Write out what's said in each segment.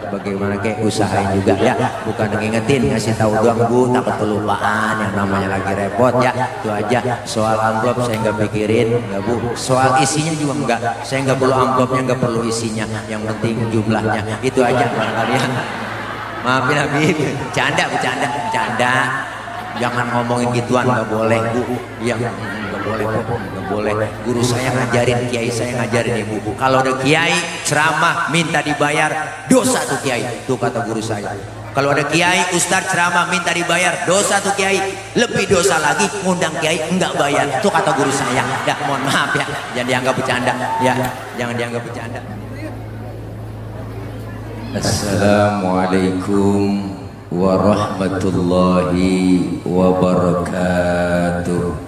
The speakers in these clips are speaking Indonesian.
Bagaimana kayak usahain juga ya, bukan ngingetin ngasih tahu doang Bu, takut kelupaan, yang namanya lagi repot ya. Itu aja. Soal amplop saya nggak pikirin, nggak Bu. Soal isinya juga enggak, saya nggak perlu amplopnya, nggak perlu isinya, yang penting jumlahnya. Itu aja barangkali ya. Maafin Habib, bercanda. Jangan ngomongin gituan, nggak boleh Bu. Yang nggak boleh Bu, nggak boleh. Guru saya ngajarin, kiai saya ngajarin Ibu. Kalau ada kiai ceramah minta dibayar, dosa tuh kiai. Tuh kata guru saya. Kalau ada kiai ustaz ceramah minta dibayar, dosa tuh kiai. Lebih dosa lagi ngundang kiai enggak bayar. Tuh kata guru saya. Ya mohon maaf ya, jangan dianggap bercanda. Ya, jangan dianggap bercanda. Assalamualaikum warahmatullahi wabarakatuh.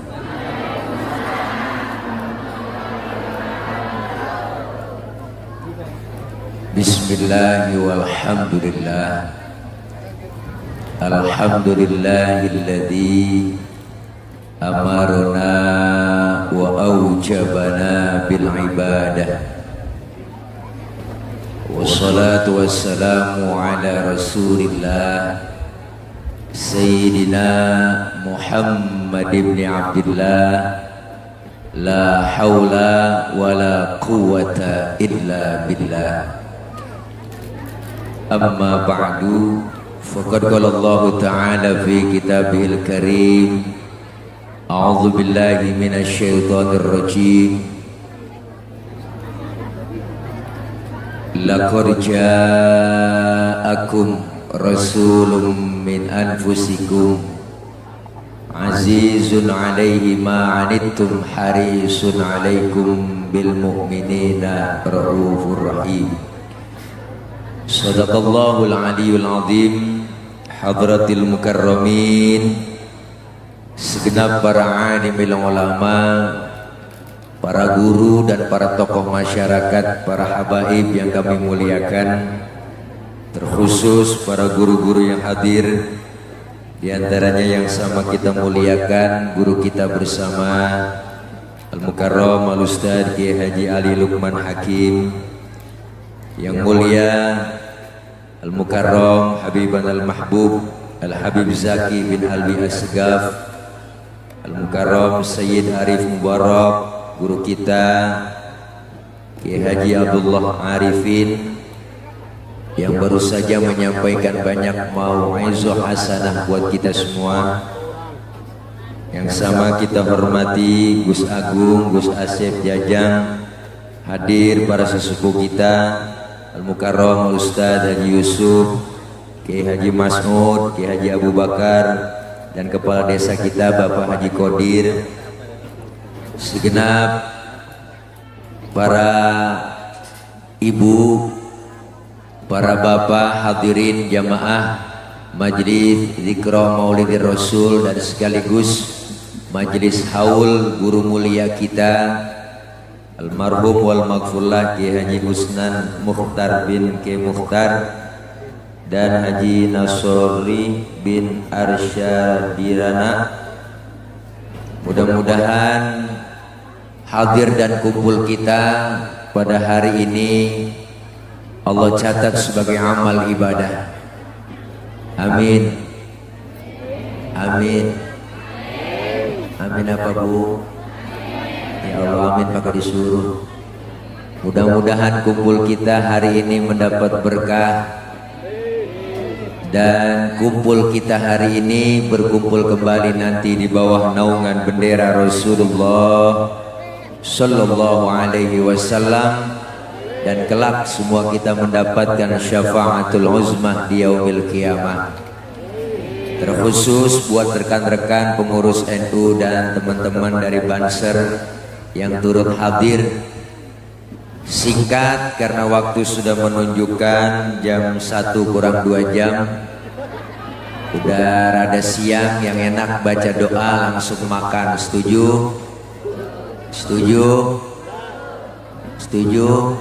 Bismillahi walhamdulillah. Alhamdulillahilladzi amarna wa aujabana bil ibadah. Wassalatu wassalamu ala rasulillah Sayyidina Muhammad ibn Abdullah. La hawla wa la quwwata illa billah. Amma ba'du, faqad qala Allah ta'ala fi kitabihil karim, a'udzu billahi minasy syaithanir rajim. Laqad ja'akum rasulun min anfusikum azizun 'alaihi ma 'anittum harisun 'alaikum bil mu'minina raufur rahim. Shadaqallahul aliyyul azim. Hadratil mukarramin, segenap para alimul ulama, para guru dan para tokoh masyarakat, para habaib yang kami muliakan, terkhusus para guru-guru yang hadir, di antaranya yang sama kita muliakan guru kita bersama Al-Mukarram Al-Ustadz Kiai Haji Ali Lukman Hakim, yang mulia Al-Mukarram Habiban Al-Mahbub Al-Habib Zaki bin Alwi Asgaf, Al-Mukarram Sayyid Arif Mubarak, guru kita Kiai Haji Abdullah Arifin, yang baru saja menyampaikan banyak mau'izah hasanah buat kita semua. Yang sama kita hormati Gus Agung, Gus Asep Jajang, hadir para sesepuh kita Al-Mukarram Ustadz Haji Yusuf, Kiai Haji Mas'ud, Kiai Haji Abu Bakar, dan kepala desa kita Bapak Haji Qadir, segenap para ibu, para bapak hadirin jamaah Majelis Zikra Maulidir Rasul, dan sekaligus Majelis Haul guru mulia kita almarhum wal maghfurlah Kiai Haji Husnan Mukhtar bin Kiai Mukhtar dan Haji Nasori bin Arsyadirana. Mudah-mudahan hadir dan kumpul kita pada hari ini Allah catat sebagai amal ibadah. Amin. Amin. Amin apa Bu? Ya Allah, amin pakai disuruh. Mudah-mudahan kumpul kita hari ini mendapat berkah, dan kumpul kita hari ini berkumpul kembali nanti di bawah naungan bendera Rasulullah Sallallahu Alaihi Wasallam, dan kelak semua kita mendapatkan syafaatul uzmah di yaumil qiyamah. Terkhusus buat rekan-rekan pengurus NU dan teman-teman dari Banser yang turut hadir, Singkat karena waktu sudah menunjukkan jam 1 kurang 2 jam. Udah rada siang, yang enak baca doa langsung makan. Setuju? Setuju? Setuju?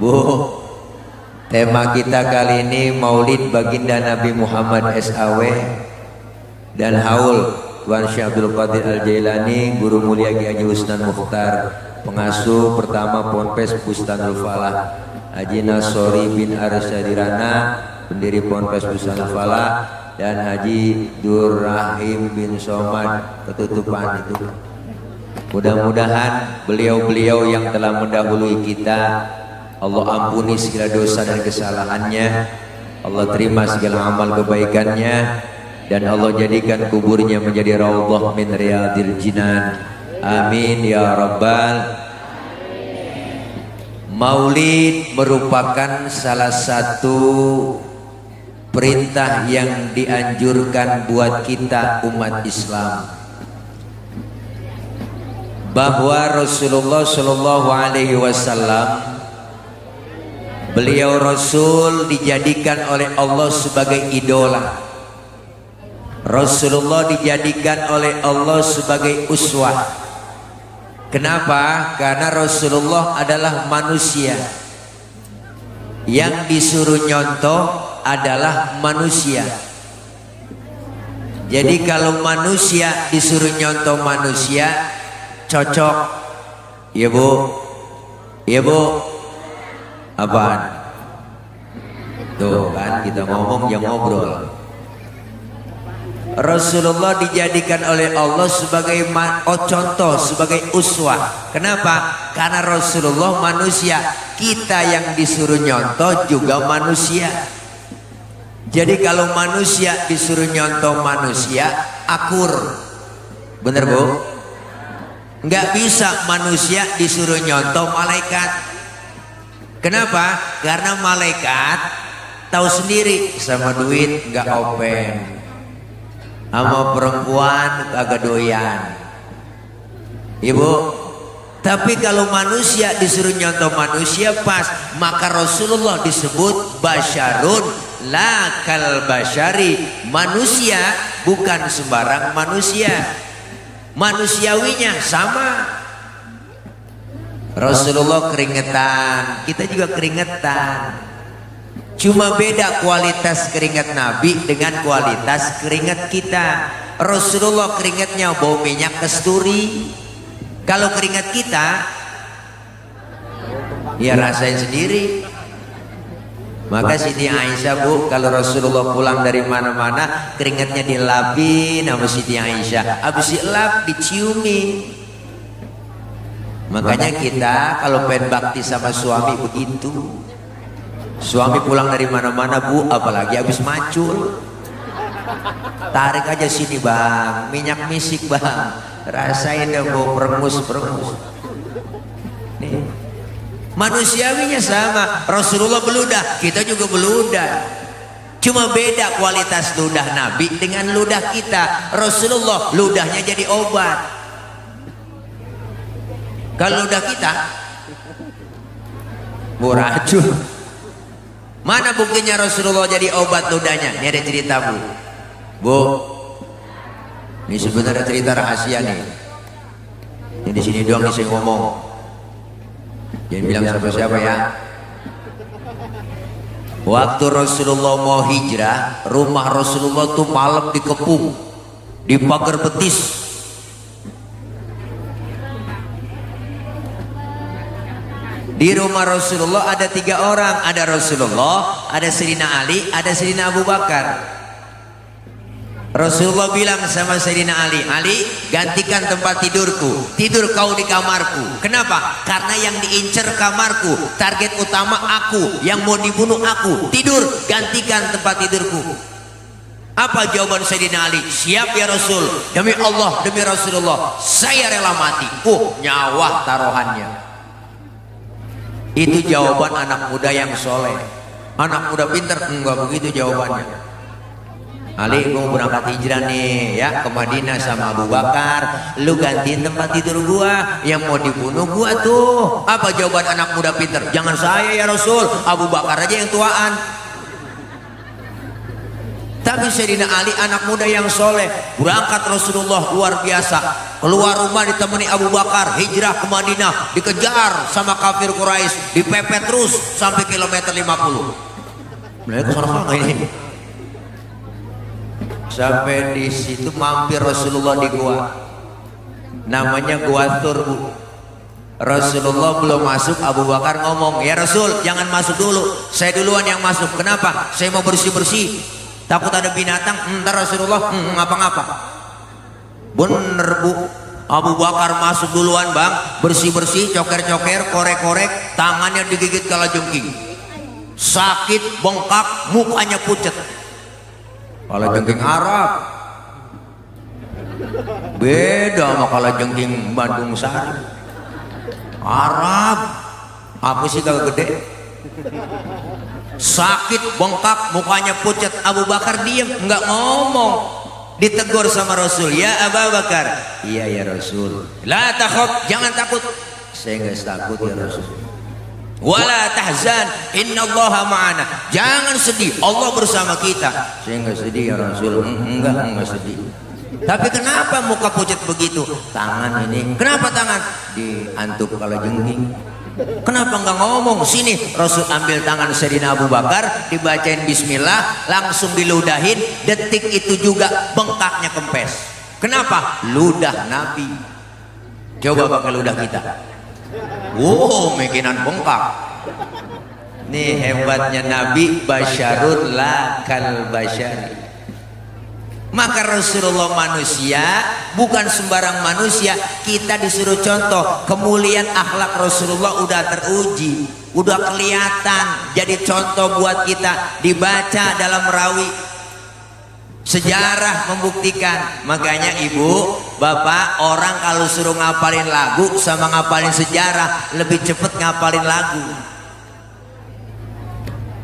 Bu, tema kita kali ini Maulid Baginda Nabi Muhammad SAW dan haul Tuan Syekh Abdul Qadir Al-Jailani, Guru Mulia Kiai Haji Husnan Mukhtar, pengasuh pertama Ponpes Bustanul Falah, Haji Nasori bin Arsyadirana, pendiri Ponpes Bustanul Falah, dan Haji Durrahim bin Somad, ketutupan itu. Mudah-mudahan beliau-beliau yang telah mendahului kita, Allah ampuni segala dosa dan kesalahannya, Allah terima segala amal kebaikannya, dan Allah jadikan kuburnya menjadi raudhah min riyadil jinan. Amin ya rabbal. Maulid merupakan salah satu perintah yang dianjurkan buat kita umat Islam, bahwa Rasulullah Shallallahu Alaihi Wasallam, beliau Rasul dijadikan oleh Allah sebagai idola. Rasulullah dijadikan oleh Allah sebagai uswah. Kenapa? Karena Rasulullah adalah manusia. Yang disuruh nyontoh adalah manusia. Jadi kalau manusia disuruh nyontoh manusia, cocok. Ya bu, ya bu. Apaan? Tuh kan kita ngomong yang ngobrol. Rasulullah dijadikan oleh Allah sebagai contoh, sebagai uswah. Kenapa? Karena Rasulullah manusia. Kita yang disuruh nyontoh juga manusia. Jadi kalau manusia disuruh nyontoh manusia, akur. Bener bu? Nggak bisa manusia disuruh nyontoh malaikat. Kenapa? Karena malaikat tahu sendiri sama duit nggak open, sama perempuan agak doyan. Ibu, tapi kalau manusia disuruh nyontoh manusia pas, maka Rasulullah disebut basyarun la kal basyari, manusia bukan sembarang manusia, manusiawinya sama. Rasulullah keringetan, kita juga keringetan. Cuma beda kualitas keringat Nabi dengan kualitas keringat kita. Rasulullah keringatnya bau minyak kasturi. Kalau keringat kita, ya rasain sendiri. Maka Siti Aisyah bu, kalau Rasulullah pulang dari mana-mana, keringatnya dilapin sama Siti Aisyah. Habis dilap, diciumi. Makanya kita kalau pengen bakti sama suami begitu. Suami pulang dari mana-mana bu, apalagi habis macul, tarik aja sini bang, minyak misik bang, rasain deh bu, perengus. Nih, manusiawinya sama. Rasulullah beludah, kita juga beludah. Cuma beda kualitas ludah Nabi dengan ludah kita. Rasulullah ludahnya jadi obat. Kalau ludah kita, bu racun. Mana buktinya Rasulullah jadi obat ludahnya? Ini ada cerita bu. Bu, ini sebenarnya cerita rahasia nih. Ini di sini doang nih saya ngomong. Jangan bilang siapa-siapa ya. Waktu Rasulullah mau hijrah, rumah Rasulullah tuh malam dikepung, di pagar betis. Di rumah Rasulullah ada 3 orang, ada Rasulullah, ada Sayyidina Ali, ada Sayyidina Abu Bakar. Rasulullah bilang sama Sayyidina Ali, Ali gantikan tempat tidurku, tidur kau di kamarku. Kenapa? Karena yang diincar kamarku, target utama aku, yang mau dibunuh aku. Tidur, gantikan tempat tidurku. Apa jawaban Sayyidina Ali? Siap ya Rasul, demi Allah, demi Rasulullah, saya rela mati. Nyawa taruhannya. Itu jawaban anak muda yang soleh. Anak muda pintar enggak begitu jawabannya. Ali, gue mau berangkat hijrah nih ya ke Madinah sama Abu Bakar. Lu gantiin tempat tidur gua, yang mau dibunuh gua tuh. Apa jawaban anak muda pinter? Jangan saya ya Rasul, Abu Bakar aja yang tuaan. Tapi Sayyidina Ali anak muda yang soleh, berangkat Rasulullah luar biasa. Keluar rumah ditemani Abu Bakar, hijrah ke Madinah, dikejar sama kafir Quraisy, dipepet terus sampai kilometer 50. Mereka sana ini. Sampai di situ mampir Rasulullah di gua, namanya Gua Tur. Rasulullah belum masuk, Abu Bakar ngomong, ya Rasul jangan masuk dulu, saya duluan yang masuk. Kenapa? Saya mau bersih-bersih, takut ada binatang. Ntar Rasulullah ngapa-ngapa. Bener Bu, Abu Bakar masuk duluan bang, bersih-bersih, coker-coker, korek-korek, tangannya digigit kalajengking, sakit, bengkak, mukanya pucet. Kalajengking Arab beda sama kalajengking Bandung Sari. Arab apa sih kalau gede, sakit, bengkak, mukanya pucat. Abu Bakar diem, nggak ngomong. Ditegur sama Rasul, ya Abu Bakar. Iya ya Rasul. La takhaf, jangan takut. Saya nggak takut ya Rasul. Wala tahzan, innallaha ma'ana. Jangan sedih, Allah bersama kita. Saya nggak sedih ya Rasul. Enggak sedih. Tapi kenapa muka pucat begitu? Tangan ini. Kenapa tangan? Diantuk kalajengking. Kenapa nggak ngomong? Sini Rasul ambil tangan Sayyidina Abu Bakar, dibacain bismillah, langsung diludahin. Detik itu juga bengkaknya kempes. Kenapa? Ludah Nabi. Coba pakai ludah kita. Wow, mikinan bengkak. Nih hebatnya Nabi, basyarun la kal basyari. Maka Rasulullah manusia, bukan sembarang manusia. Kita disuruh contoh kemuliaan akhlak Rasulullah udah teruji, udah kelihatan. Jadi contoh buat kita, dibaca dalam rawi. Sejarah membuktikan. Makanya ibu, bapak, orang kalau suruh ngapalin lagu sama ngapalin sejarah, lebih cepet ngapalin lagu.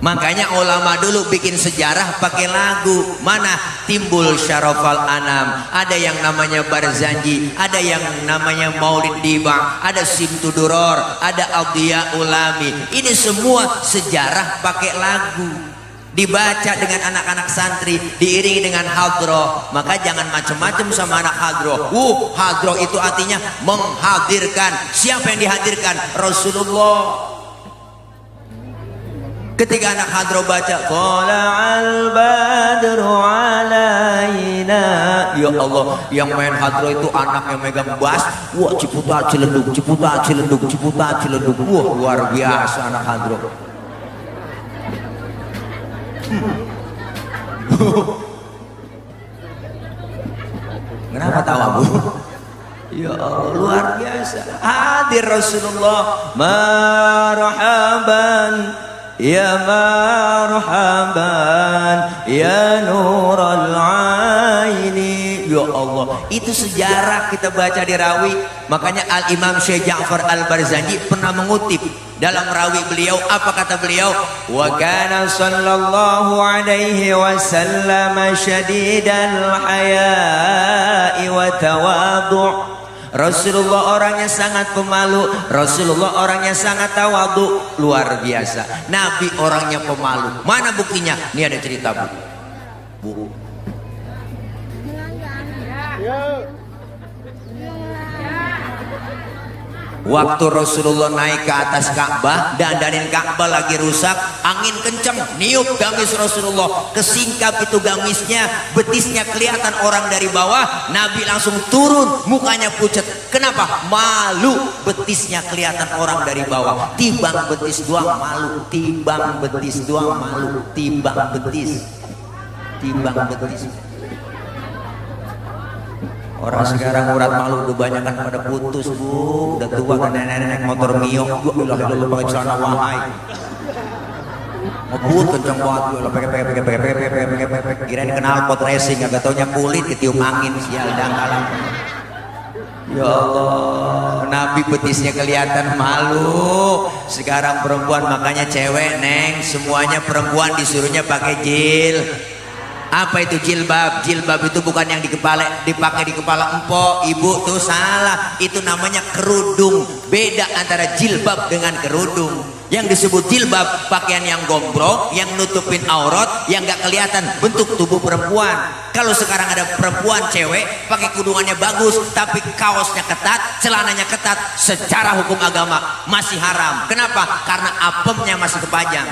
Makanya ulama dulu bikin sejarah pakai lagu. Mana timbul syarafal anam, ada yang namanya Barzanji, ada yang namanya Maulid Diba, ada Simtuduror, ada Adhiya Ulami. Ini semua sejarah pakai lagu, dibaca dengan anak-anak santri, diiringi dengan hadroh. Maka jangan macam-macam sama anak hadroh. Hadroh itu artinya menghadirkan. Siapa yang dihadirkan? Rasulullah. Ketika anak hadroh baca Tala'al badru alaina, ya Allah, yang main hadroh itu anak yang megang bass. Wah, ciputa cilenduk, ciputa cilenduk, ciputa cilenduk. Wah, luar biasa anak hadroh. Kenapa tawa Bu? Ya Allah, luar biasa. Hadir Rasulullah, marhaban ya marhaban ya nural aini. Ya Allah, itu sejarah kita baca di rawi. Makanya Al Imam Syekh Ja'far Al Barzanji pernah mengutip dalam rawi beliau, apa kata beliau? Wa kana sallallahu alaihi wasallam syadidal haya'i wa tawadhu'. Rasulullah orangnya sangat pemalu, Rasulullah orangnya sangat tawadhu, luar biasa. Nabi orangnya pemalu. Mana buktinya? Ini ada cerita Bu. Waktu Rasulullah naik ke atas Ka'bah, dandanin Ka'bah lagi rusak, angin kencang, niup gamis Rasulullah, kesingkap itu gamisnya, betisnya kelihatan orang dari bawah. Nabi langsung turun, mukanya pucat. Kenapa? Malu, betisnya kelihatan orang dari bawah. Timbang betis doang malu, timbang betis doang malu, timbang betis, timbang betis. Orang sekarang urat malu udah banyak kan pada putus Bu, udah tua kan nenek-nenek motor Mio, gua pakai celana wahai, ngebut kenceng banget, gua pakai kirain kenal pot racing, agak taunya kulit ketiup angin, sial dangkalan. Ya Allah, Nabi betisnya kelihatan malu. Sekarang perempuan makanya cewek neng, semuanya perempuan disuruhnya pakai jil. Apa itu jilbab? Jilbab itu bukan yang dipakai di kepala empok, ibu, tuh salah. Itu namanya kerudung. Beda antara jilbab dengan kerudung. Yang disebut jilbab pakaian yang gombrong, yang nutupin aurat, yang gak kelihatan bentuk tubuh perempuan. Kalau sekarang ada perempuan cewek pakai kudungannya bagus, tapi kaosnya ketat, celananya ketat, secara hukum agama masih haram. Kenapa? Karena apemnya masih kepajang.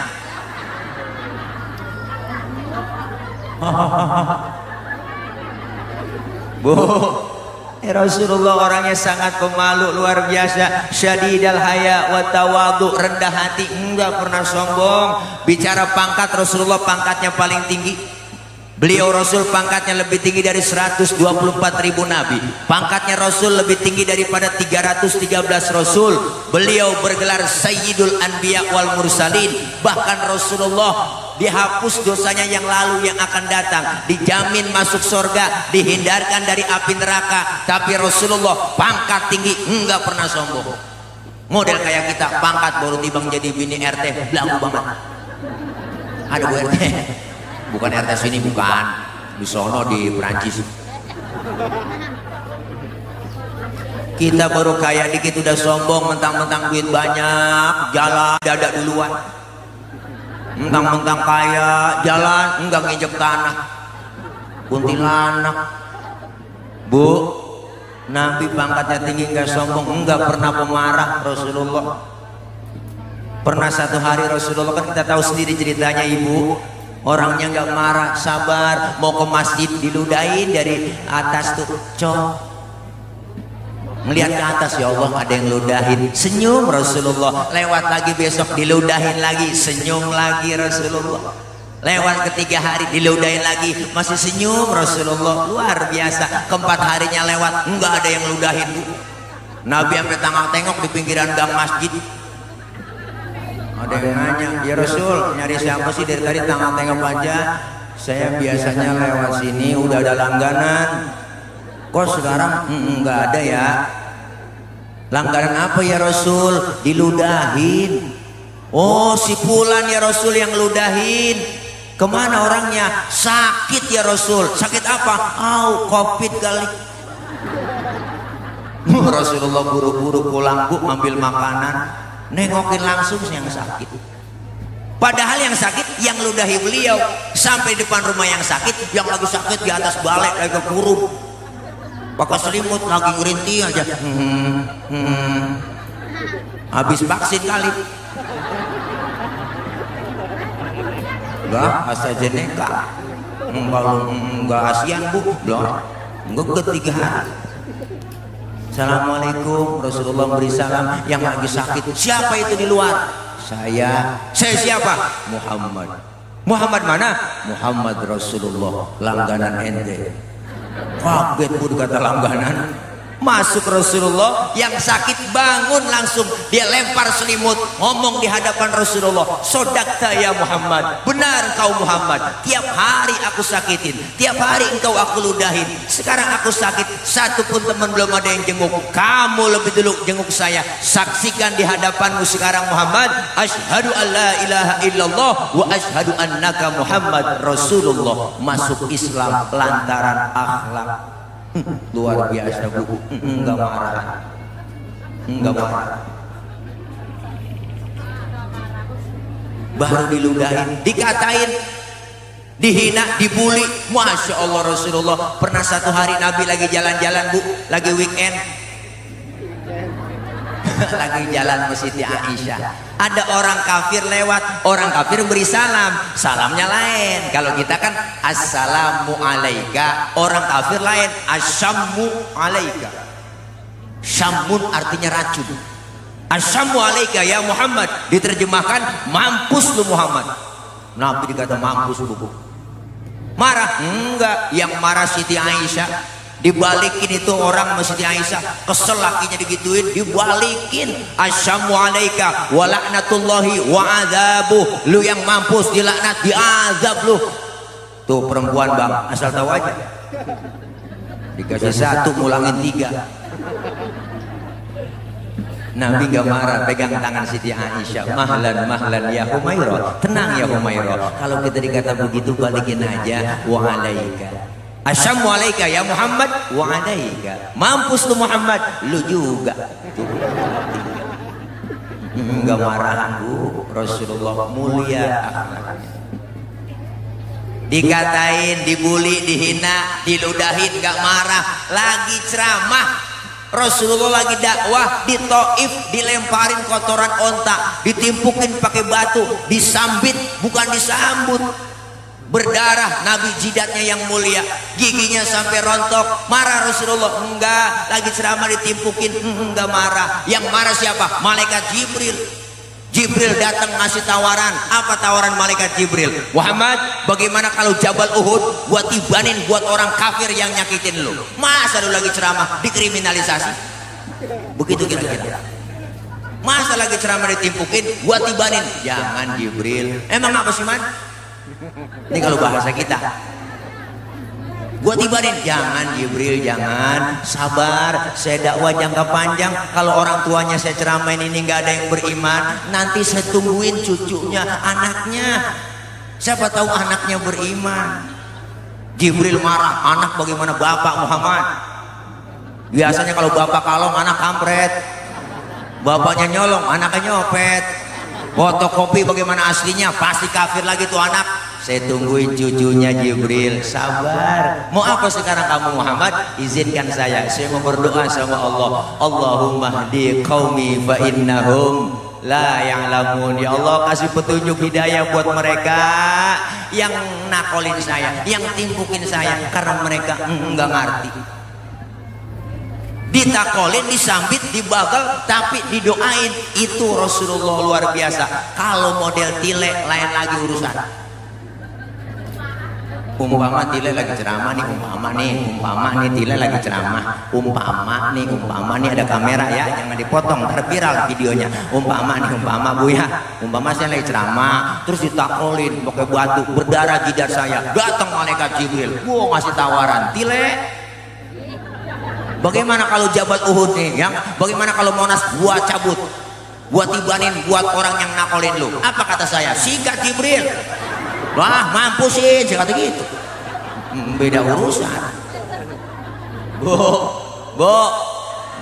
Bu, Rasulullah orangnya sangat pemalu luar biasa, syadidal haya wa tawadu, rendah hati, enggak pernah sombong. Bicara pangkat, Rasulullah pangkatnya paling tinggi. Beliau Rasul pangkatnya lebih tinggi dari 124.000 nabi. Pangkatnya Rasul lebih tinggi daripada 313 Rasul. Beliau bergelar Sayyidul Anbiya wal Mursalin. Bahkan Rasulullah dihapus dosanya yang lalu yang akan datang, dijamin masuk surga, dihindarkan dari api neraka. Tapi Rasulullah pangkat tinggi, enggak pernah sombong. Model kayak kita, pangkat baru tiba jadi bini RT, belagu banget. Ada Bu RT, bukan RT sini, bukan di sono di Perancis. Kita baru kaya dikit udah sombong, mentang-mentang duit banyak, jalan dada duluan. Mentang-mentang kaya, jalan enggak nginjek tanah. Kuntilanak. Bu, Nabi pangkatnya tinggi enggak sombong, enggak pernah pemarah Rasulullah. Pernah satu hari Rasulullah, kan kita tahu sendiri ceritanya ibu, orangnya enggak marah, sabar, mau ke masjid diludahin dari atas tuh, cok. Melihat ke atas, ya Allah ada yang ludahin, senyum Rasulullah. Lewat lagi besok diludahin lagi, senyum lagi Rasulullah. Lewat ketiga hari diludahin lagi, masih senyum Rasulullah. Luar biasa. Keempat harinya lewat, enggak ada yang ludahin. Nabi sampai tengok-tengok di pinggiran gang masjid. Ada yang nanya, ya Rasul nyari siapa sih dari tadi tengok-tengok aja? Saya biasanya lewat sini udah ada langganan. Kok sekarang enggak ada ya? Langganan apa ya Rasul? Diludahin. Oh si Fulan ya Rasul yang ludahin. Kemana orangnya? Sakit ya Rasul. Sakit apa? Covid kali. Rasulullah buru-buru pulang, Bu, ambil makanan, nengokin langsung yang sakit. Padahal yang sakit yang ludahi beliau. Sampai depan rumah yang sakit, yang lagi sakit di atas balai lagi kurung, pakai selimut lagi ngerintih aja. Habis vaksin kali. Enggak, AstraZeneca. Kalau enggak ASEAN, Bu, belum. Enggak ketiga hari. Assalamualaikum, Rasulullah beri salam. Yang lagi sakit, siapa itu di luar? Saya siapa? Muhammad. Muhammad mana? Muhammad Rasulullah, langganan ente. Kaget Bu kata langganan. Masuk Rasulullah, yang sakit bangun langsung, dia lempar selimut, ngomong di hadapan Rasulullah, sodakta ya Muhammad, benar kau Muhammad, tiap hari aku sakitin, tiap hari engkau aku ludahin, sekarang aku sakit, satu pun teman belum ada yang jenguk, kamu lebih dulu jenguk saya, saksikan di hadapanmu sekarang Muhammad, asyhadu an la ilaha illallah wa asyhadu annaka Muhammad Rasulullah. Masuk Islam lantaran akhlak. Luar biasa Bu, enggak marah, enggak marah. Baru diludahin, dikatain, dihina, dibully. Masya Allah Rasulullah. Pernah satu hari Nabi lagi jalan-jalan Bu, lagi weekend, lagi jalan ke Siti Aisyah. Ada orang kafir lewat, orang kafir beri salam, salamnya lain. Kalau kita kan assalamu alaika, orang kafir lain asyammu alaika. Syamun artinya racun. Asyammu alaika ya Muhammad, diterjemahkan mampus lu Muhammad. Nabi dikata mampus Bu. Marah? Enggak, yang marah Siti Aisyah. Dibalikin itu orang Siti Aisyah, kesel lakinya digituin, dibalikin. Asyamu alaika wa la'natullahi wa adzabuh, lu yang mampus, dilaknat, diazab lu. Tuh perempuan Bang, asal tahu aja, dikasih satu ngulangin tiga. Nabi gak marah, pegang tangan Siti Aisyah. Mahlan, mahlan ya Humairah. Tenang ya Humairah. Kalau kita dikata begitu balikin aja. Wa alaika. Asyammu alaika ya Muhammad. Wa alaika. Mampus lu Muhammad. Lu juga. Gak marah bu. Rasulullah mulia akhlaknya. Dikatain, dibully, dihina, diludahin, gak marah. Lagi ceramah. Rasulullah lagi dakwah di Taif, dilemparin kotoran onta, ditimpukin pakai batu, disambit bukan disambut, berdarah. Nabi jidatnya yang mulia, giginya sampai rontok. Marah Rasulullah? Enggak. Lagi ceramah ditimpukin, enggak marah. Yang marah siapa? Malaikat Jibril. Jibril datang ngasih tawaran. Apa tawaran malaikat Jibril? Muhammad, bagaimana kalau Jabal Uhud buat tibanin buat orang kafir yang nyakitin lu? Masa lu lagi ceramah dikriminalisasi? Begitu kira-kira. Masa lagi ceramah ditimpukin buat tibanin? Jangan Jibril. Emang apa sih man? Ini kalau bahasa kita. Buat tibanin, jangan Jibril, jangan. Sabar, saya dakwah jangka panjang. Kalau orang tuanya saya ceramain ini nggak ada yang beriman, nanti saya tungguin cucunya, anaknya. Siapa tahu anaknya beriman. Jibril marah, anak bagaimana bapak Muhammad? Biasanya kalau bapak kalong, anak kampret. Bapaknya nyolong, anaknya nyopet. Fotokopi bagaimana aslinya, pasti kafir lagi tuh anak. Saya tungguin cucunya Jibril. Sabar. Mau apa sekarang kamu Muhammad? Izinkan saya mau berdoa sama Allah. Allahumma hdi qaumi fa innahum la ya'lamun. Ya Allah, kasih petunjuk hidayah buat mereka yang nakolin saya, yang timpukin saya, karena mereka enggak ngerti. Ditakolin, disambit, dibagal, tapi didoain. Itu Rasulullah luar biasa. Kalau model tilek lain lagi urusan. Umpama Tile lagi ceramah nih, umpama nih Tile lagi ceramah, umpama nih ada kamera ya, jangan dipotong, terviral videonya. Umpama Bu ya, umpama saya lagi ceramah, terus ditakolin pakai batu, berdarah jidat saya, datang malaikat Jibril, gua ngasih tawaran, Tile, bagaimana kalau Jabal Uhud nih, yang bagaimana kalau Monas gua cabut, gua tibanin buat orang yang nakolin lu? Apa kata saya? Sikat Jibril. Wah, mampusin, saya kata gitu. Beda urusan. Bu,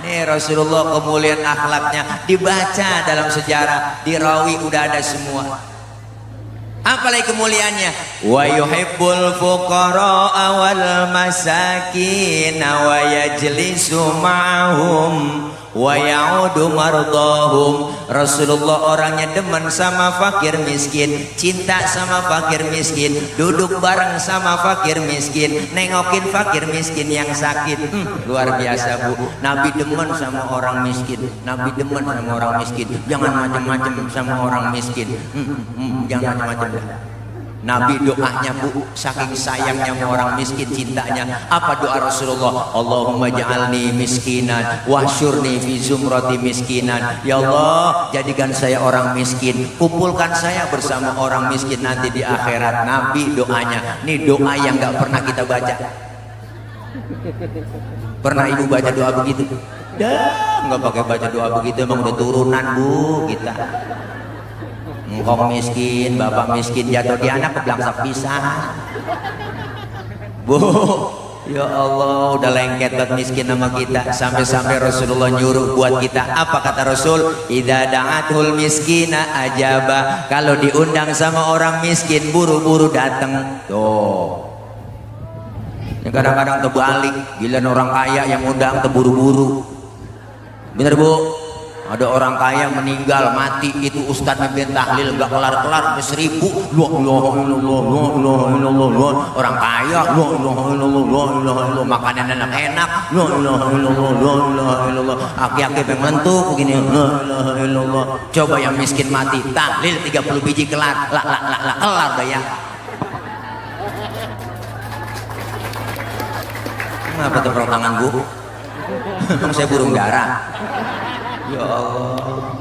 nih Rasulullah kemuliaan akhlaknya dibaca dalam sejarah, dirawi udah ada semua. Apalagi kemuliaannya? Wa yuhibbul fuqara wal masakin wa yajlisu ma'hum wa ya'udu mardahum. Rasulullah orangnya demen sama fakir miskin, cinta sama fakir miskin, duduk bareng sama fakir miskin, nengokin fakir miskin yang sakit. Luar biasa Bu. Nabi demen sama orang miskin, Nabi demen sama orang miskin. Jangan macam-macam sama orang miskin. Jangan macam-macam. Nabi doanya Bu, saking sayangnya sama orang miskin, cintanya. Apa doa Rasulullah? Allahumma ja'alni miskinan wahsyurni fi zumrati miskinan. Ya Allah, jadikan saya orang miskin, kumpulkan saya bersama orang miskin nanti di akhirat. Nabi doanya. Ini doa yang gak pernah kita baca. Pernah ibu baca doa begitu? Dah, nggak pakai baca doa begitu, emang udah turunan Bu kita. Engkong miskin, bapak miskin, jatuh di anak kebelangsak pisah. Bu, ya Allah, udah lengket buat miskin sama kita. Sampai-sampai Rasulullah nyuruh buat kita. Apa kata Rasul? Idza da'atul miskina ajaba. Kalau diundang sama orang miskin, buru-buru datang. Tuh. Kadang-kadang terbalik, giliran orang kaya yang undang terburu-buru. Bener Bu? Ada orang kaya meninggal, mati, itu ustadz mimpin tahlil gak kelar-kelar, 1000. Orang kaya, makanan enak-enak, aki-aki pengen lentuk begini. Coba yang miskin mati, tahlil 30 biji kelar, kelar bayang. Kenapa tepuk tangan Bu? Emang saya burung dara? Ya Allah,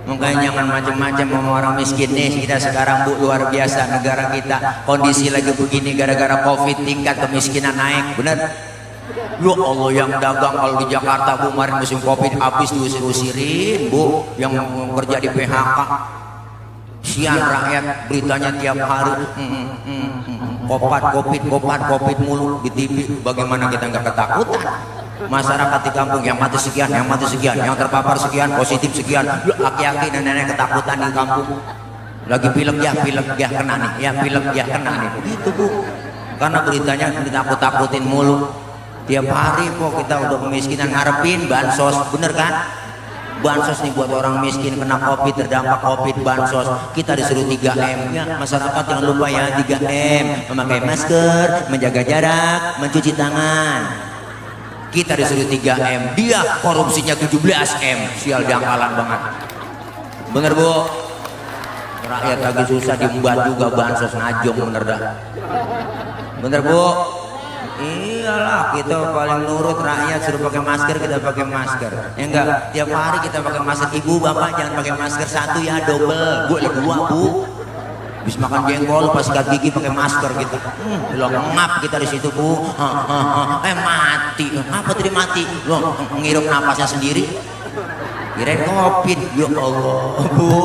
makanya jangan macam-macam sama orang miskin nih. Kita sekarang Bu, luar biasa negara kita, kondisi lagi begini gara-gara Covid, tingkat kemiskinan naik. Bener? Ya Allah, yang dagang kalau di Jakarta Bu, kemarin musim Covid habis diusir-usirin Bu, yang kerja di PHK. Sian rakyat, beritanya tiap hari. Covid mulu di TV. Bagaimana kita nggak ketakutan? Masyarakat di kampung yang mati sekian, yang terpapar sekian, positif sekian. Aki-aki dan nenek ketakutan di kampung. Lagi pilek ya kena nih, pilek ya kena nih. Begitu Bu. Karena beritanya ditakut-takutin mulu. Tiap hari kok kita udah kemiskinan ngarepin bansos, bener kan? Bansos nih buat orang miskin kena Covid, terdampak Covid, bansos. Kita disuruh 3M. Ya, masyarakat jangan lupa ya 3M. Memakai masker, menjaga jarak, mencuci tangan. Kita disuruh 3M. Dia korupsinya 17M. Sial, jangkalan banget. Bener Bu? Rakyat lagi susah diembat juga bansos, ngajong bener dah. Bener Bu? Iyalah, kita paling nurut rakyat, suruh pakai masker kita pakai masker. Ya enggak, tiap hari kita pakai masker. Ibu bapak jangan pakai masker satu ya, double. Bu, 2 Bu. Habis makan jengkol pas sikat gigi pakai masker gitu. Lo ngap kita di situ Bu. Mati. Apa tadi mati? Lo ngirup napasnya sendiri. Kirain Covid. Ya Allah Bu.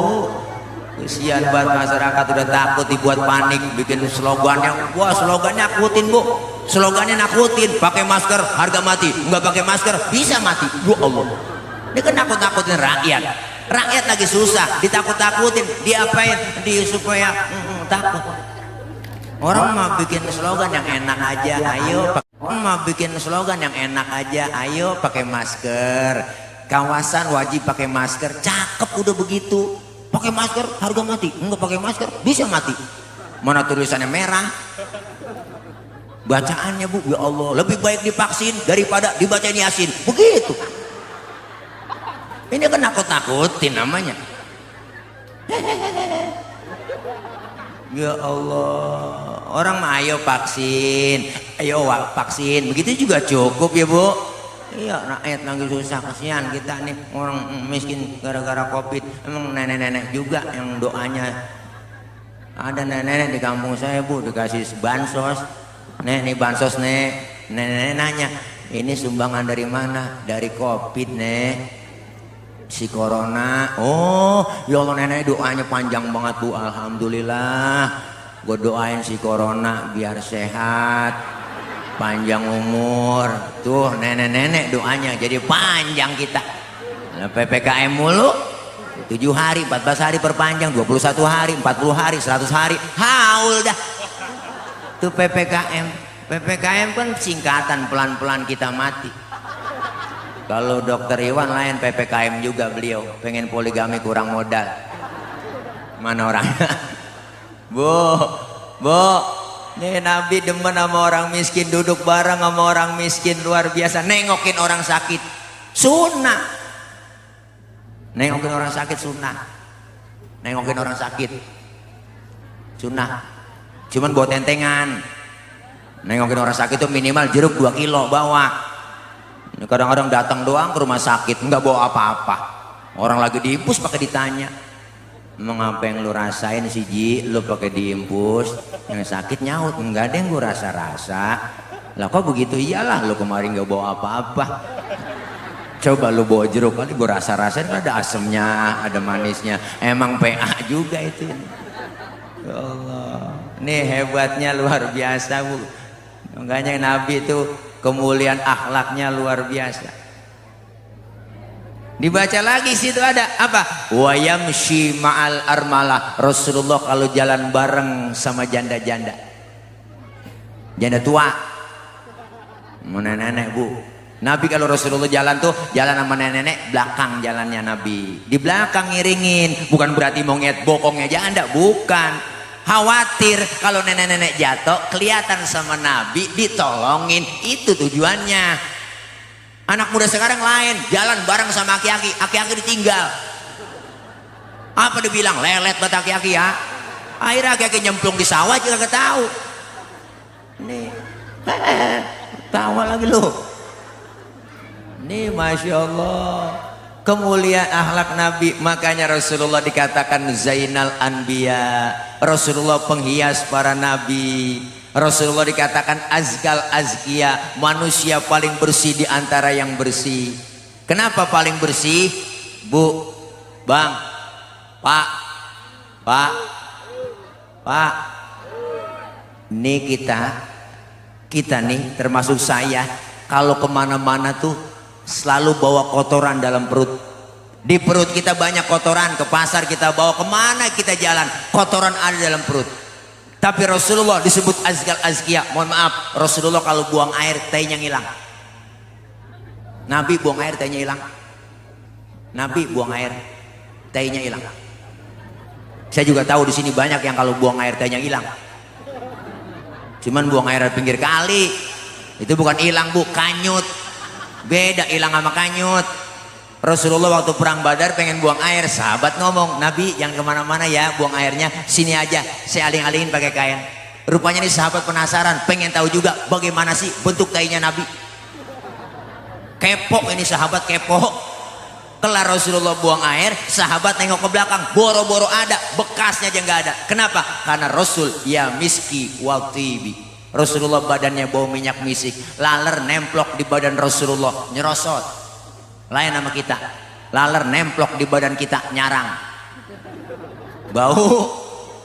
Kesian banget masyarakat, udah takut dibuat panik, bikin slogannya. Wah, slogannya nakutin Bu. Slogannya nakutin, pakai masker harga mati, nggak pakai masker bisa mati. Ya Allah, ini kan nakut-nakutin rakyat. Rakyat lagi susah, ditakut-takutin, diapain, supaya takut. Orang mau bikin slogan yang enak aja, ayo pakai masker. Kawasan wajib pakai masker, cakep udah begitu. Pakai masker harga mati, nggak pakai masker bisa mati. Mana tulisannya merah? Bacaannya Bu, ya Allah, lebih baik divaksin daripada dibacain Yasin. Begitu. Ini kan nakut-nakutin namanya. Ya Allah, orang mah ayo vaksin, begitu juga cukup ya Bu. Iya, rakyat lagi susah, kasihan kita nih orang miskin gara-gara Covid. Emang nenek-nenek juga yang doanya. Ada nenek-nenek di kampung saya Bu, dikasih bansos. Nih bansos nih, nenek nanya, ini sumbangan dari mana? Dari Covid nih, si corona. Oh, ya Allah, nenek doanya panjang banget Bu, alhamdulillah. Gue doain si corona biar sehat, panjang umur. Tuh nenek-nenek doanya jadi panjang kita. PPKM mulu, 7 hari, 14 hari perpanjang, 21 hari, 40 hari, 100 hari, haul dah. Itu PPKM kan singkatan, pelan-pelan kita mati. Kalau Dokter Iwan lain PPKM juga beliau, pengen poligami kurang modal. Mana orangnya? Bu, nih Nabi demen sama orang miskin, duduk bareng sama orang miskin luar biasa, nengokin orang sakit, sunnah. Nengokin orang sakit sunnah. Nengokin orang sakit sunnah. Cuman buat tentengan. Nengokin orang sakit itu minimal jeruk 2 kilo bawa. Kadang-kadang datang doang ke rumah sakit, nggak bawa apa-apa. Orang lagi diimpus pakai ditanya, emang apa yang lu rasain sih Ji? Lu pakai diimpus, yang sakit nyaut, enggak ada yang gue rasa-rasa. Lah kok begitu? Iyalah, lu kemarin nggak bawa apa-apa. Coba lu bawa jeruk kali gue rasa-rasain, ada asemnya, ada manisnya. Emang PA juga itu. Ya Allah, nih hebatnya luar biasa Bu. Makanya Nabi itu kemuliaan akhlaknya luar biasa. Dibaca lagi situ ada apa? Wa yamshi ma'al armalah. Rasulullah kalau jalan bareng sama janda-janda, janda tua, nenek-nenek Bu. Nabi kalau Rasulullah jalan tuh jalan sama nenek-nenek, belakang jalannya Nabi. Di belakang ngiringin, bukan berarti mau ngeliat bokongnya janda, bukan. Khawatir kalau nenek-nenek jatuh kelihatan sama Nabi, ditolongin, itu tujuannya. Anak muda sekarang lain, jalan bareng sama aki-aki, aki-aki ditinggal. Apa dibilang? Lelet buat aki-aki ya. Akhirnya aki-aki nyemplung di sawah juga gak tahu. Nih, tawa lagi lu. Nih Masya Allah, kemuliaan akhlak Nabi. Makanya Rasulullah dikatakan Zainal Anbiya, Rasulullah penghias para nabi. Rasulullah dikatakan azkal azkia, manusia paling bersih di antara yang bersih. Kenapa paling bersih? Bu, Bang, Pak, ini kita nih termasuk saya, kalau kemana-mana tuh selalu bawa kotoran dalam perut. Di perut kita banyak kotoran, ke pasar kita bawa, kemana kita jalan kotoran ada dalam perut. Tapi Rasulullah disebut azkal azkia. Mohon maaf, Rasulullah kalau buang air tainya ngilang. Nabi buang air tainya hilang. Nabi buang air tainya hilang. Saya juga tahu di sini banyak yang kalau buang air tainya hilang. Cuman buang air di pinggir kali. Itu bukan hilang, Bu, kanyut. Beda hilang sama kanyut. Rasulullah waktu perang Badar pengen buang air, sahabat ngomong, Nabi yang kemana-mana ya buang airnya, sini aja saya aling-alingin pakai kain. Rupanya nih sahabat penasaran, pengen tahu juga bagaimana sih bentuk tainya Nabi. Kepo ini sahabat, kepo. Kelar Rasulullah buang air, sahabat nengok ke belakang, boro-boro ada, bekasnya aja nggak ada. Kenapa? Karena Rasul ya miski wal tibi. Rasulullah badannya bau minyak misik, laler nemplok di badan Rasulullah, nyerosot. Lain sama kita, laler nemplok di badan kita, nyarang, bau.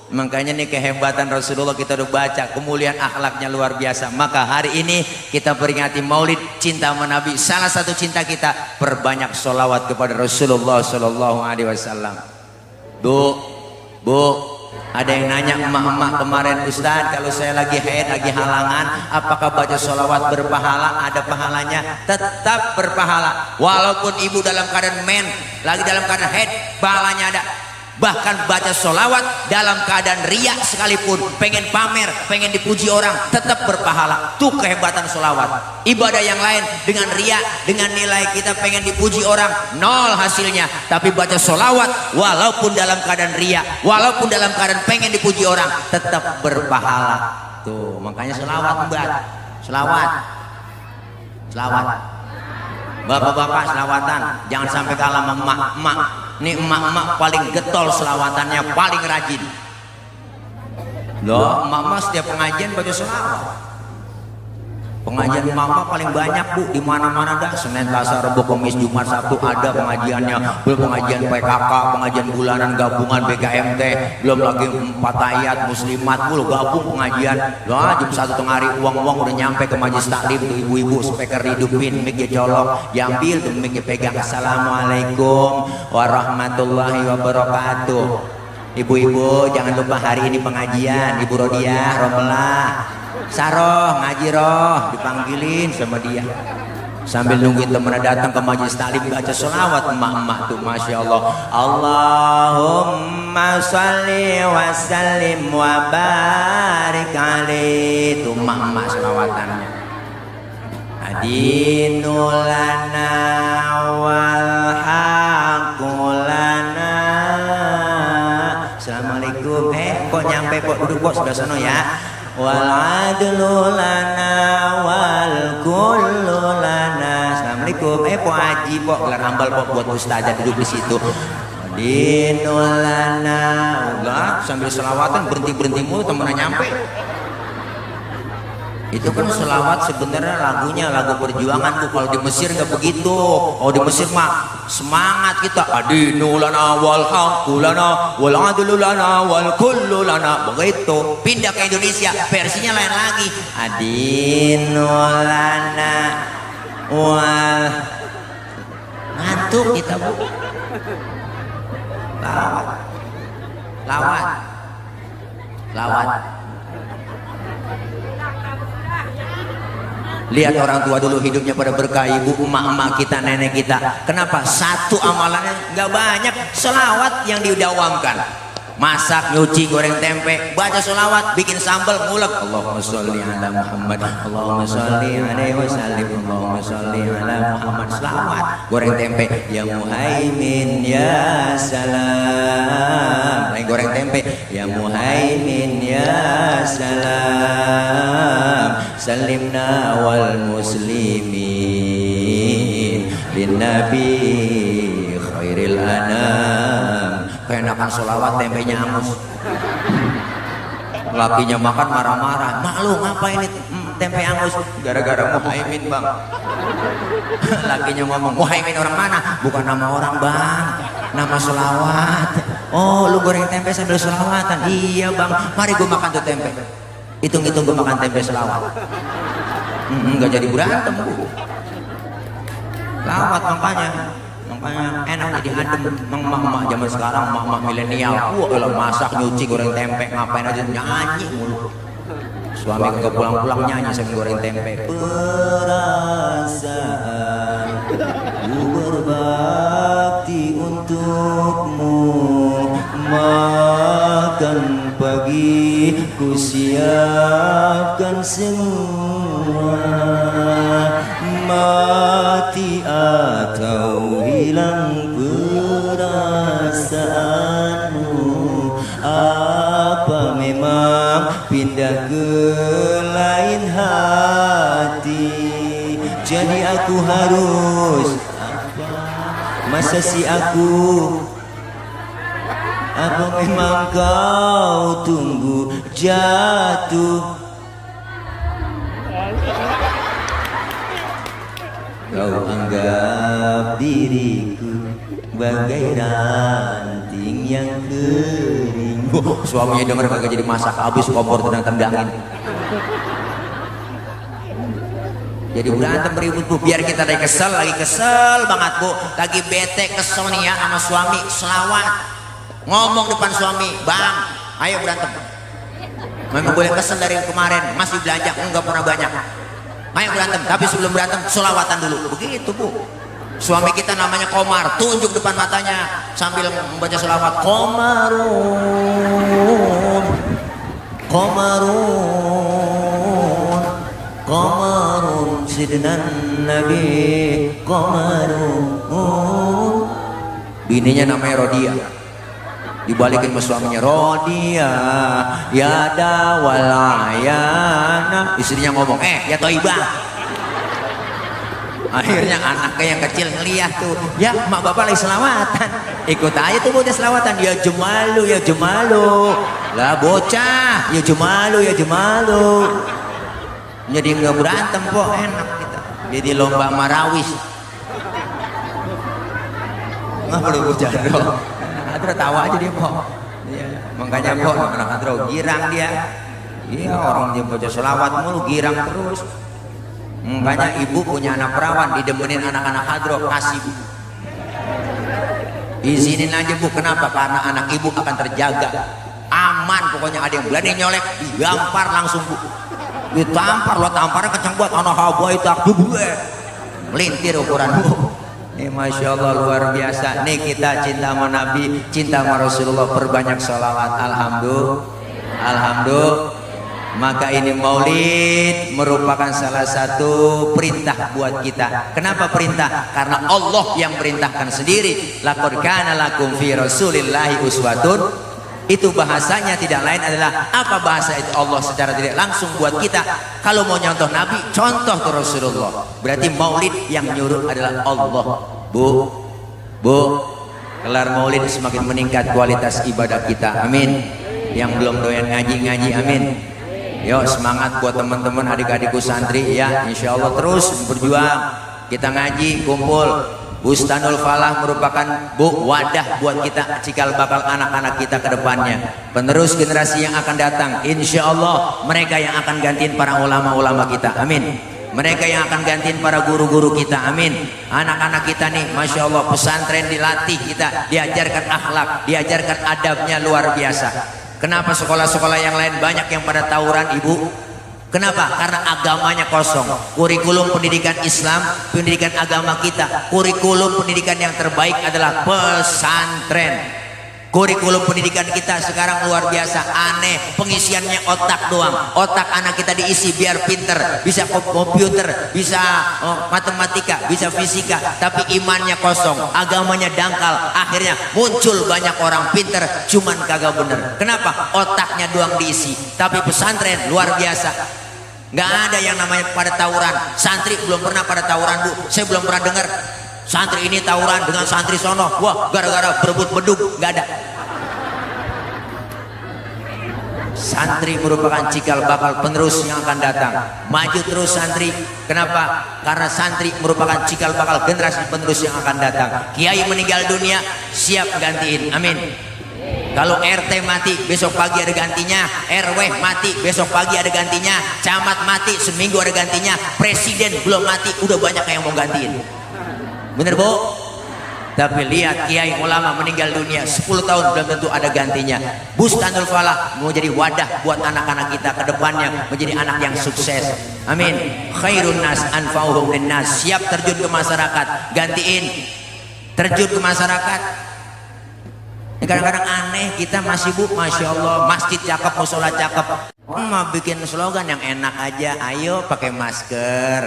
Makanya nih kehebatan Rasulullah kita udah baca, kemuliaan akhlaknya luar biasa. Maka hari ini kita peringati Maulid cinta sama Nabi. Salah satu cinta kita, perbanyak sholawat kepada Rasulullah Shallallahu Alaihi Wasallam. Bu, ada yang nanya emak-emak kemarin, Ustadz kalau saya lagi haid, lagi halangan, apakah baca sholawat berpahala? Ada pahalanya? Tetap berpahala. Walaupun ibu dalam keadaan lagi dalam keadaan haid, pahalanya ada. Bahkan baca sholawat dalam keadaan riak sekalipun, pengen pamer, pengen dipuji orang, tetap berpahala. Tuh kehebatan sholawat. Ibadah yang lain dengan riak, dengan nilai kita pengen dipuji orang, nol hasilnya. Tapi baca sholawat walaupun dalam keadaan riak, walaupun dalam keadaan pengen dipuji orang, tetap berpahala. Tuh makanya sholawat, Mbak. Sholawat. Bapak-bapak selawatan, jangan sampai kalah sama emak-emak. Nih emak-emak paling getol selawatannya, paling rajin. Loh, emak-emak setiap pengajian baca selawat. Pengajian emak-emak paling banyak, Bu, di mana-mana dah. Senin, Selasa, Rabu, Kamis, Jumat, Sabtu ada pengajiannya. Belum pengajian PKK, pengajian bulanan gabungan BKMT, belum lagi 4 ayat muslimat, lu gabung pengajian. Loh, jam 1 tengah hari uang-uang udah nyampe ke majelis taklim tuh ibu-ibu, speaker hidupin, mic colok, diambil tuh mic pegang. Assalamualaikum warahmatullahi wabarakatuh. Ibu-ibu jangan lupa hari ini pengajian, Ibu Rodiah, Romelah, Saroh, ngaji roh, dipanggilin sama dia. Sambil nungguin temennya datang ke majelis taklim baca sholawat emak-emak tuh, masya Allah. Allahumma sholli wa sallim wa barik alaihi. Tuh emak-emak sholawatannya. Adinulana wal haqulana. Assalamualaikum. Kok nyampe kok, duduk kok sebelah sana ya. Wal adlu lana wal kullu lana. Assalamualaikum. Po haji po, gelar hambal po buat ustazah duduk di situ. Dinul lana. Udah sambil selawatan berhenti mulu temennya nyampe. Itu kan selawat sebenarnya lagunya lagu perjuangan, Bu. Kalau di Mesir nggak begitu. Oh di Mesir mah semangat kita. Adinu lana wal haqqu lana wal adlu lana wal kullu lana. Begitu. Pindah ke Indonesia versinya lain lagi. Adinu lana wal. Ngantuk kita, Bu. Lawat. Lihat orang tua dulu hidupnya pada berkah, ibu, emak-emak kita, nenek kita. Kenapa? Satu amalannya nggak banyak, selawat yang didawamkan. Masak, nyuci, goreng tempe, baca selawat, bikin sambal, ngulek. Allahumma sholli ala Muhammad, Allahumma sholli alaihi wasallim, Allahumma sholli ala Muhammad. Selawat, goreng tempe, ya Muhaimin ya salam. Lagi goreng tempe, ya Muhaimin ya salam. Salimna wal muslimin bin nabi khairil anam. Keenakan sholawat tempenya angus. Lakinya makan marah-marah. Mak lu ngapain itu? Tempe angus. Gara-gara Muhaimin bang. Lakinya ngomong, Muhaimin orang mana? Bukan nama orang bang, nama selawat. Oh lu goreng tempe sambil selawatan? Iya bang, mari gue makan tuh tempe. Hitung-hitung gue makan tempe selawat. Nggak jadi berantem bu. Lawat makanya enak jadi adem. Emak zaman sekarang, emak milenial, kalau masak nyuci goreng tempe ngapain aja nyanyi mulu. Suami kagak pulang-pulang nyanyi sambil goreng tempe. Perasaan ku berbakti untukmu, makan pagi ku siapkan semua, mati atau hilang perasaanmu, apa memang pindah ke lain hati, jadi aku harus apa, masa si aku, apa memang kau tunggu jatuh. Kau anggap diriku bagai ranting yang kering. Suaminya denger kagak jadi masak, habis kompor tendang-tendangin. Jadi berantem beribut bu, biar kita lagi kesel banget bu, lagi bete kesel nih ya sama suami, selawat ngomong depan suami, bang ayo berantem. Memang boleh kesel dari kemarin, masih belanja, enggak pernah banyak. Ayo berantem, tapi sebelum berantem selawatan dulu. Begitu bu. Suami kita namanya Komar, tunjuk depan matanya sambil membaca selawat. Komarun, Komarun, Komarun, Sidnan Nabi, Komarun. Bininya namanya Rodia. Dibalikin ke suaminya, Rodia ya dawalayana. Istrinya ngomong, ya Toibah. Akhirnya anaknya yang kecil ngeliat tuh, ya mak bapak lagi selawatan, ikut aja tuh bocah selawatan. Ya Jumalu, ya Jumalu lah bocah, ya Jumalu, ya Jumalu. Jadi nggak berantem kok, enak kita. Jadi lomba marawis. Nggak perlu bercanda. Adro tawa aja dia po, ya, makanya po anak Adro girang dia, iya orang dia baca selawat mulu girang terus. Makanya ibu punya anak perawan, didemenin anak-anak Adro, kasih bu, izinin aja bu. Kenapa? Karena anak ibu akan terjaga, aman pokoknya. Ada yang berani nyolek digampar langsung bu, ditampar. Lo tamparnya kencang buat anak hawa itu aku gue melintir ukuran bu. Masya Allah luar biasa. Nih kita cinta sama Nabi, cinta sama Rasulullah, perbanyak sholawat. Alhamdulillah. Maka ini maulid merupakan salah satu perintah buat kita. Kenapa perintah? Karena Allah yang perintahkan sendiri. Laqad kana lakum fi Rasulillahi uswatun. Itu bahasanya tidak lain adalah apa bahasa itu? Allah secara tidak langsung buat kita. Kalau mau nyontoh Nabi, contoh ke Rasulullah. Berarti maulid yang nyuruh adalah Allah. Bu, kelar maulid semakin meningkat kualitas ibadah kita. Amin. Yang belum doyan ngaji, amin. Yuk semangat buat teman-teman adik-adikku santri ya. Insya Allah terus berjuang. Kita ngaji, kumpul. Bustanul Falah merupakan wadah buat kita cikal bakal anak-anak kita ke depannya, penerus generasi yang akan datang. Insya Allah mereka yang akan gantiin para ulama-ulama kita, amin. Mereka yang akan gantiin para guru-guru kita, amin. Anak-anak kita nih, Masya Allah, pesantren dilatih kita, diajarkan akhlak, diajarkan adabnya luar biasa. Kenapa sekolah-sekolah yang lain banyak yang pada tawuran ibu? Kenapa? Karena agamanya kosong. Kurikulum pendidikan Islam, pendidikan agama kita, kurikulum pendidikan yang terbaik adalah pesantren. Kurikulum pendidikan kita sekarang luar biasa, aneh. Pengisiannya otak doang. Otak anak kita diisi biar pinter, bisa komputer, bisa matematika, bisa fisika, tapi imannya kosong, agamanya dangkal. Akhirnya muncul banyak orang pinter, cuman kagak bener. Kenapa? Otaknya doang diisi. Tapi pesantren luar biasa. Nggak ada yang namanya pada tawuran. Santri belum pernah pada tawuran bu. Saya belum pernah dengar santri ini tawuran dengan santri sono. Wah, gara-gara berebut beduk, nggak ada. Santri merupakan cikal bakal penerus yang akan datang. Maju terus santri. Kenapa? Karena santri merupakan cikal bakal generasi penerus yang akan datang. Kiai meninggal dunia, siap gantiin. Amin. Kalau RT mati, besok pagi ada gantinya. RW mati, besok pagi ada gantinya. Camat mati, seminggu ada gantinya. Presiden belum mati, udah banyak yang mau gantiin. Bener Bu? Tapi lihat kiai ulama meninggal dunia 10 tahun belum tentu ada gantinya. Bustanul Falah mau jadi wadah buat anak-anak kita ke depannya menjadi anak yang sukses. Amin. Khairun nas anfa'uhum linnas. Siap terjun ke masyarakat, gantiin. Terjun ke masyarakat. Kadang-kadang aneh kita masih Bu, masya Allah, masjid cakep, musola cakep. Mau bikin slogan yang enak aja. Ayo pakai masker.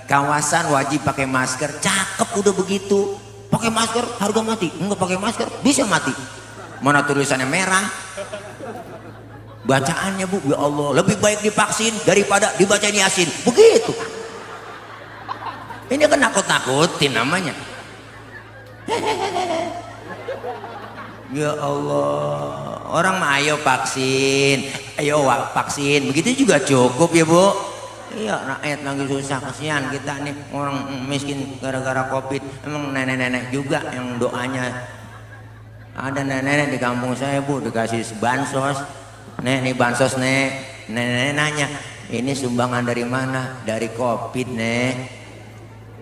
Kawasan wajib pakai masker. Cakep udah begitu. Pakai masker harga mati, enggak pakai masker bisa mati. Mana tulisannya merah? Bacaannya Bu, ya Allah, lebih baik divaksin daripada dibacain Yasin. Begitu. Ini kan nakut-nakutin namanya. Ya Allah, orang mah ayo vaksin, ayo vaksin. Begitu juga cukup ya Bu. Iya, rakyat lagi susah, kasihan kita nih orang miskin gara-gara Covid. Emang nenek-nenek juga yang doanya. Ada nenek-nenek di kampung saya Bu, dikasih bansos. Nek, nih bansos nek. Nenek nanya, ini sumbangan dari mana? Dari Covid nek.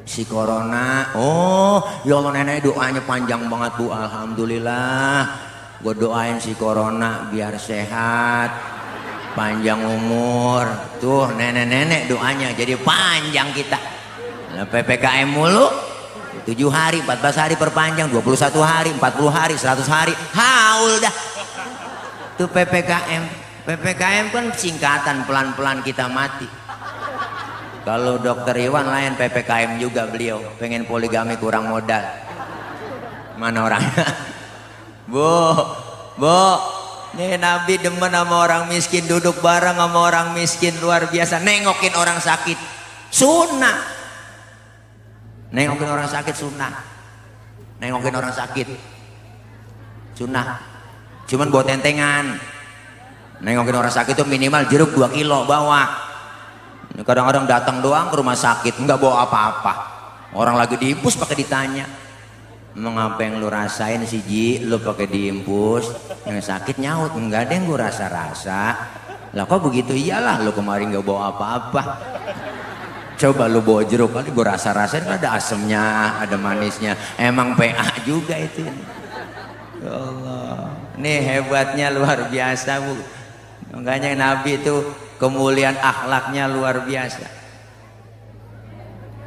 Si corona. Oh, ya Allah, nenek doanya panjang banget Bu. Alhamdulillah. Gue doain si corona biar sehat, panjang umur. Tuh nenek-nenek doanya jadi panjang kita. Nah, PPKM mulu 7 hari, 14 hari perpanjang, 21 hari, 40 hari, 100 hari, haul dah. Tuh PPKM kan singkatan, pelan-pelan kita mati. Kalau dokter Iwan lain PPKM juga beliau, pengen poligami kurang modal. Mana orangnya? Bu, nih Nabi demen sama orang miskin, duduk bareng sama orang miskin luar biasa. Nengokin orang sakit sunnah. Nengokin orang sakit sunnah. Nengokin orang sakit sunnah. Cuman buat tentengan. Nengokin orang sakit itu minimal jeruk 2 kilo bawa. Kadang-kadang datang doang ke rumah sakit, nggak bawa apa-apa. Orang lagi diimpus pakai ditanya, mengapa yang lu rasain sih Ji? Lu pakai diimpus, yang sakit nyaut, enggak ada yang gue rasa-rasa. Lah kok begitu? Iyalah, lu kemarin nggak bawa apa-apa. Coba lu bawa jeruk kali gue rasa-rasain, ada asemnya, ada manisnya. Emang PA juga itu. Ya Allah, nih hebatnya luar biasa Bu. Makanya Nabi itu kemuliaan akhlaknya luar biasa.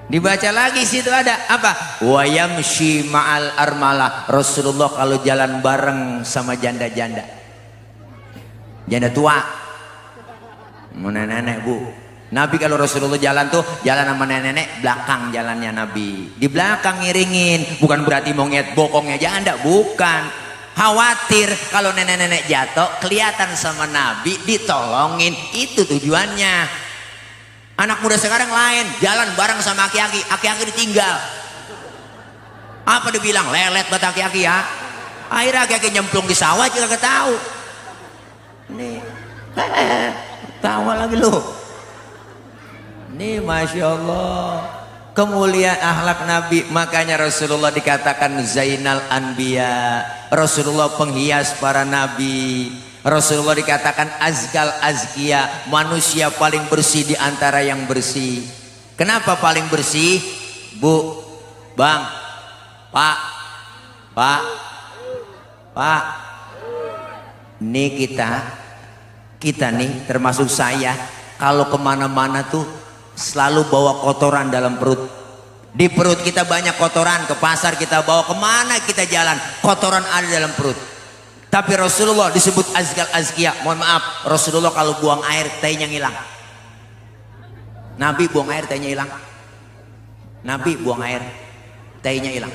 Dibaca lagi situ ada apa? Wa yamshi ma'al armalah. Rasulullah kalau jalan bareng sama janda-janda. Janda tua. Nenek-nenek Bu. Nabi kalau Rasulullah jalan tuh jalan sama nenek-nenek, belakang jalannya Nabi. Di belakang ngiringin, bukan berarti mau ngeliat bokongnya janda, bukan. Khawatir kalau nenek-nenek jatuh kelihatan sama Nabi, ditolongin, itu tujuannya. Anak muda sekarang lain, jalan bareng sama aki-aki, aki-aki ditinggal. Apa dibilang? Lelet buat aki-aki ya. Akhirnya aki-aki nyemplung di sawah juga gak tahu. Nih, tawa lagi lu. Nih Masya Allah, kemuliaan akhlak Nabi. Makanya Rasulullah dikatakan Zainal Anbiya, Rasulullah penghias para nabi. Rasulullah dikatakan azkal azkia, manusia paling bersih di antara yang bersih. Kenapa paling bersih? Bu, Bang, Pak, nih kita nih termasuk saya, kalau kemana-mana tuh selalu bawa kotoran dalam perut. Di perut kita banyak kotoran, ke pasar kita bawa, kemana kita jalan kotoran ada dalam perut. Tapi Rasulullah disebut azkal azkia. Mohon maaf, Rasulullah kalau buang air tehnya ngilang. Nabi buang air tehnya hilang. Nabi buang air tehnya hilang.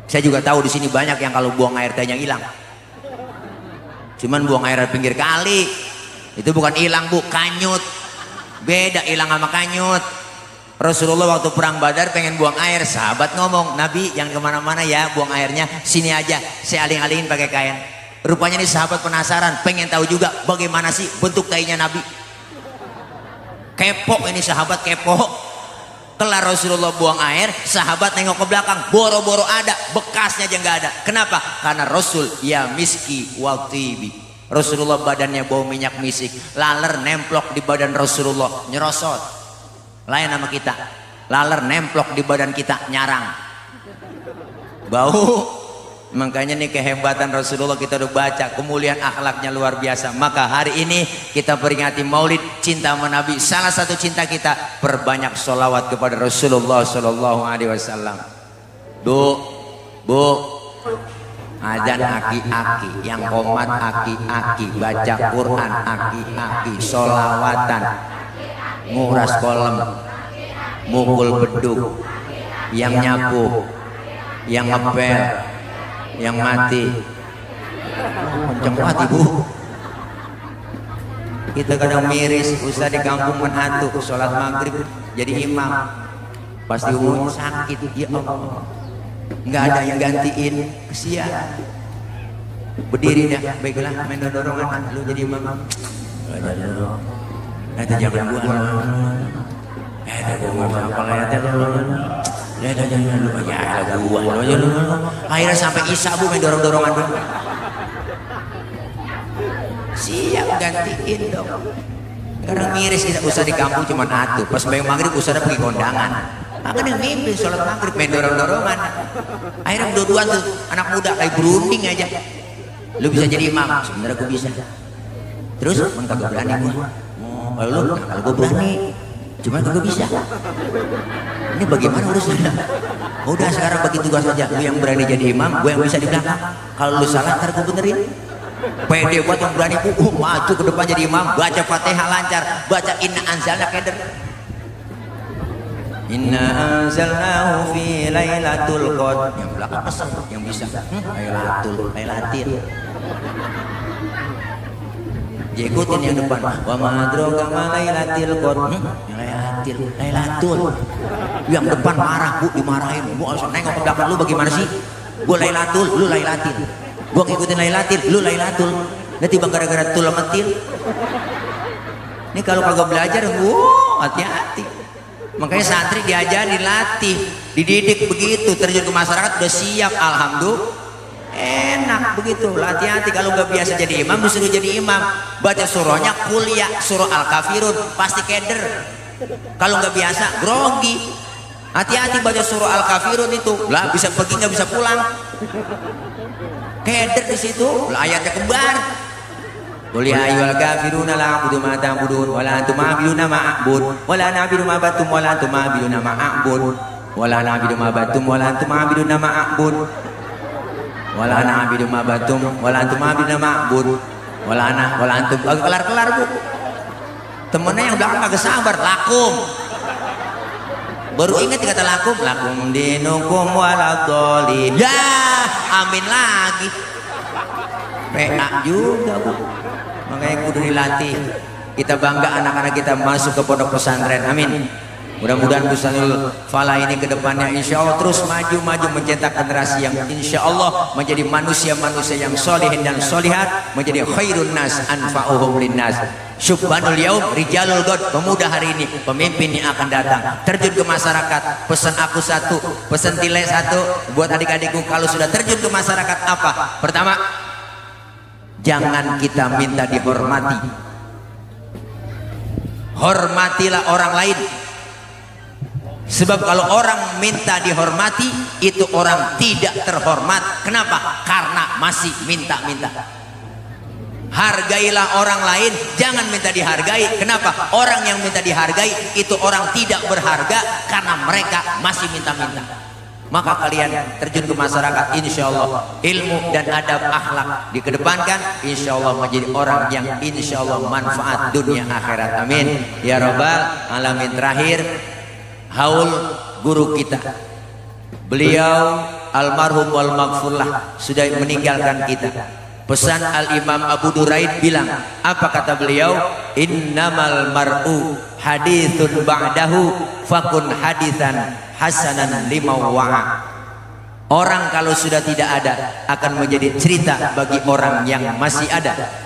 Saya juga tahu di sini banyak yang kalau buang air tehnya hilang. Cuman buang air di pinggir kali itu bukan hilang Bu, kanyut. Beda hilang sama kanyut. Rasulullah waktu perang Badar pengen buang air, sahabat ngomong, Nabi yang kemana-mana ya buang airnya, sini aja saya aling-alingin pakai kain. Rupanya nih sahabat penasaran, pengen tahu juga bagaimana sih bentuk tainya Nabi. Kepo ini sahabat, kepo. Kelar Rasulullah buang air, sahabat nengok ke belakang, boro-boro ada, bekasnya aja nggak ada. Kenapa? Karena Rasul ya miski wal tibi. Rasulullah badannya bau minyak misik, laler nemplok di badan Rasulullah, nyerosot. Lain sama kita, laler nemplok di badan kita, nyarang, bau. Makanya nih kehebatan Rasulullah kita udah baca, kemuliaan akhlaknya luar biasa. Maka hari ini kita peringati Maulid cinta sama Nabi. Salah satu cinta kita perbanyak sholawat kepada Rasulullah Shallallahu Alaihi Wasallam. Bu, azan aki-aki, yang komat aki-aki, baca Quran aki-aki, sholawatan, nguras kolam, mukul beduk, yang nyapu, yang ngepel, yang mati. Kenceng banget ibu. Kita kadang miris, ustaz di kampung menantu sholat maghrib jadi imam, pasti umurnya sakit. Ya Allah, nggak ada yang gantiin, kesian. Berdiri dah, baiklah main dorongan lu jadi imam. Nanti jangan gua. Akhirnya sampai isya bu main dorong-dorongan dulu. Siap gantiin dong. Karena miris kita usah di kampung cuma atuh. Pas bayang maghrib usah pergi kondangan. Maka yang mimpin sholat maghrib main dorong-dorongan. Akhirnya berdua tuh anak muda kayak berunding aja. Lu bisa jadi imam, sebenarnya gue bisa. Terus kagak berani gua. Kalau lu, kalau gue berani. Cuma gue bisa. Ini bagaimana urusannya? Udah sekarang bagi tugas saja. Lu yang berani jadi imam, gue yang bisa di belakang. Kalau lu salah ntar gue benerin. Pede buat yang berani maju ke depan jadi imam, baca Fatihah lancar, baca inna anzalna keder. Inna anzalnahu fi lailatul qadr. Yang belakang pesan, yang bisa. Lailatul. Ikutin yang depan. Wa ma adraka ma lailatul qadr. Lailatul. Yang depan marah bu, dimarahin. Bu langsung nengok ke belakang, lu bagaimana sih? Gua lailatul, lu lailatil. Gua ngikutin lailatil, lu lailatul. Nanti bang gara-gara tul metil. Ini kalau kagak belajar, hati-hati. Makanya santri diajarin, dilatih, dididik begitu, terjun ke masyarakat udah siap, alhamdulillah. Enak begitu, hati-hati kalau nggak biasa jadi imam, disuruh jadi imam, baca surahnya kuliah, surah Al-Kafirun, pasti keder. Kalau nggak biasa, grogi. Hati-hati baca surah Al-Kafirun itu, lah bisa pergi nggak bisa pulang. Keder di situ, lah ayatnya kembar. Qul ya ayyuhal kafiruna la a'budu ma ta'budun wa la antum a'buduna ma a'bud wa la na'budu ma battum wa la antum a'buduna ma a'bud wa la na'budu ma battum wa la antum a'buduna ma a'bud wala na'budu ma batum wala antum ma'buduna ma'bud wala antum kelar bu. Temennya yang belakang kagak sabar, lakum baru ingat kata lakum dinukum waladhdallin. Ya amin lagi, PA juga bu. Makanya kudu dilatih. Kita bangga anak-anak kita masuk ke pondok pesantren, amin. Mudah-mudahan Bustanul Falah ini ke depannya insya Allah terus maju mencetak generasi yang insya Allah menjadi manusia-manusia yang solihin dan solihat, menjadi khairun nas anfa'uhum linnas. Syubhanul yaum rijalul god, pemuda hari ini, pemimpin yang akan datang, terjun ke masyarakat. Pesan aku satu, pesan Tile satu buat adik-adikku, kalau sudah terjun ke masyarakat apa? Pertama, jangan kita minta dihormati. Hormatilah orang lain. Sebab kalau orang minta dihormati, itu orang tidak terhormat. Kenapa? Karena masih minta-minta. Hargailah orang lain, jangan minta dihargai. Kenapa? Orang yang minta dihargai itu orang tidak berharga karena mereka masih minta-minta. Maka kalian terjun ke masyarakat, insya Allah ilmu dan adab akhlak dikedepankan, insya Allah menjadi orang yang insya Allah manfaat dunia akhirat. Amin ya rabbal alamin. Terakhir, haul guru kita, beliau almarhum wal maghfurlah, sudah meninggalkan kita. Pesan Al-Imam Abu Duraid bilang, apa kata beliau? Innamal mar'u hadithun ba'dahu fakun hadithan hasanan lima wa'a. Orang kalau sudah tidak ada akan menjadi cerita bagi orang yang masih ada.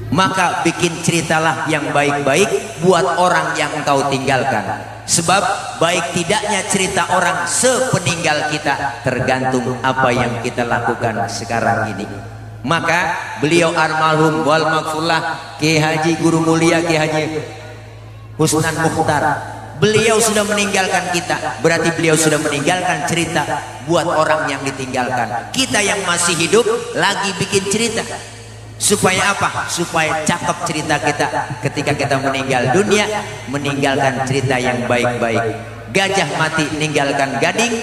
Maka bikin ceritalah yang baik-baik buat orang yang engkau tinggalkan. Sebab baik tidaknya cerita orang sepeninggal kita tergantung apa yang kita lakukan sekarang ini. Maka beliau almarhum wal maghfurlah Ki Haji Guru Mulia Ki Haji Husnan Mukhtar, beliau sudah meninggalkan kita, berarti beliau sudah meninggalkan cerita buat orang yang ditinggalkan. Kita yang masih hidup lagi bikin cerita. Supaya apa? Supaya cakep cerita kita ketika kita meninggal dunia, meninggalkan cerita yang baik-baik. Gajah mati ninggalkan gading,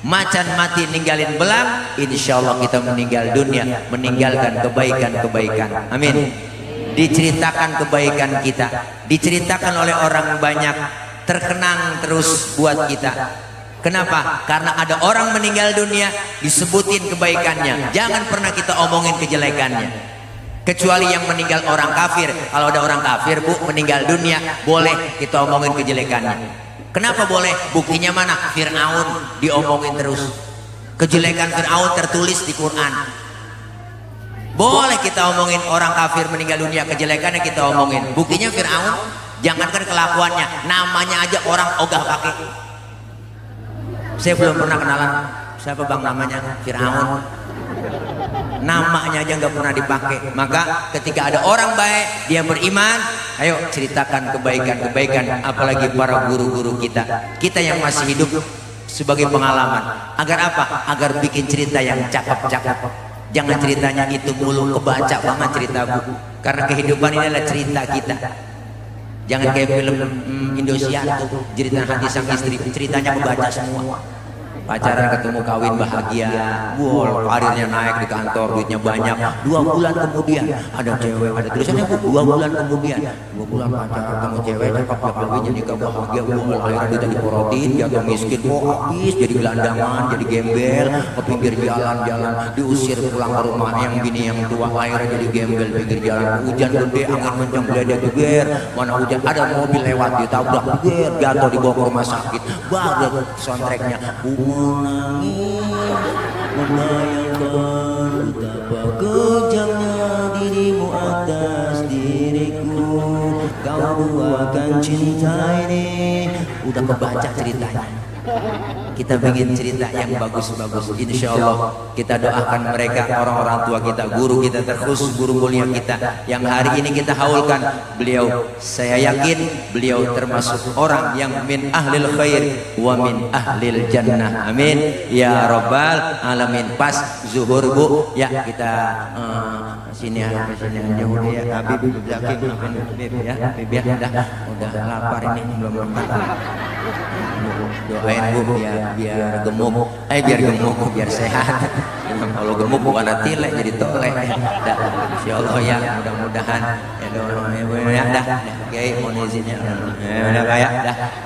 macan mati ninggalin belang. Insya Allah kita meninggal dunia meninggalkan kebaikan-kebaikan. Amin. Diceritakan kebaikan kita, diceritakan oleh orang banyak, terkenang terus buat kita. Kenapa? Karena ada orang meninggal dunia disebutin kebaikannya. Jangan pernah kita omongin kejelekannya. Kecuali yang meninggal orang kafir. Kalau ada orang kafir bu meninggal dunia, boleh kita omongin kejelekannya. Kenapa boleh? Buktinya mana? Fir'aun diomongin terus. Kejelekan Fir'aun tertulis di Quran. Boleh kita omongin orang kafir meninggal dunia, kejelekannya kita omongin. Buktinya Fir'aun, jangankan kelakuannya, namanya aja orang ogah pakai. Saya belum pernah kenalan siapa bang namanya Fir'aun. Namanya aja nggak pernah dipakai. Maka ketika ada orang baik, dia beriman, ayo ceritakan kebaikan-kebaikan. Apalagi para guru-guru kita yang masih hidup sebagai pengalaman. Agar apa? Agar bikin cerita yang cakep-cakep. Jangan ceritanya itu mulu kebaca banget ceritaku. Karena kehidupan ini adalah cerita kita. Jangan kayak film Indosiar tuh, cerita hati sang istri, ceritanya kebaca semua. Pacaran ketemu kawin bahagia, wow, karirnya naik di kantor, duitnya banyak. 2 bulan kemudian ada cewek, ada tulisannya 2 bulan kemudian, 2 bulan pacaran ketemu cewek, cakep lebih jadi bahagia, wow, akhirnya dia diporotin, jatuh miskin, oh habis jadi gelandangan, jadi gembel, ke pinggir jalan-jalan, diusir pulang ke rumah yang bini yang tua, akhirnya jadi gembel pinggir jalan, hujan gede, angin kencang, geledek geger, mana hujan, ada mobil lewat ditabrak, geger, jatuh dibawa ke rumah sakit, baru soundtracknya. Menangis, membayangkan betapa kejamnya dirimu atas diriku. Kau buahkan cinta ini. Udah kebaca ceritanya. Kita bikin cerita yang bagus-bagus. Insya Allah kita doakan mereka, orang-orang tua kita, guru kita terkhusus, guru mulia kita yang hari ini kita haulkan. Beliau, saya yakin beliau termasuk orang yang min ahlil khair wa min ahlil jannah. Amin ya rabbal alamin. Pas zuhur bu, ya kita sini aja udah ya Habib Zakim, Habib ya Habib ya, udah lapar ini belum makan. Doain bu biar gemuk, biar sehat. Kalau gemuk bukan tilek jadi tolek. Insya Allah ya, mudah-mudahan ya doain ibu ya dah. Kiai mohon izinnya. Udah kayak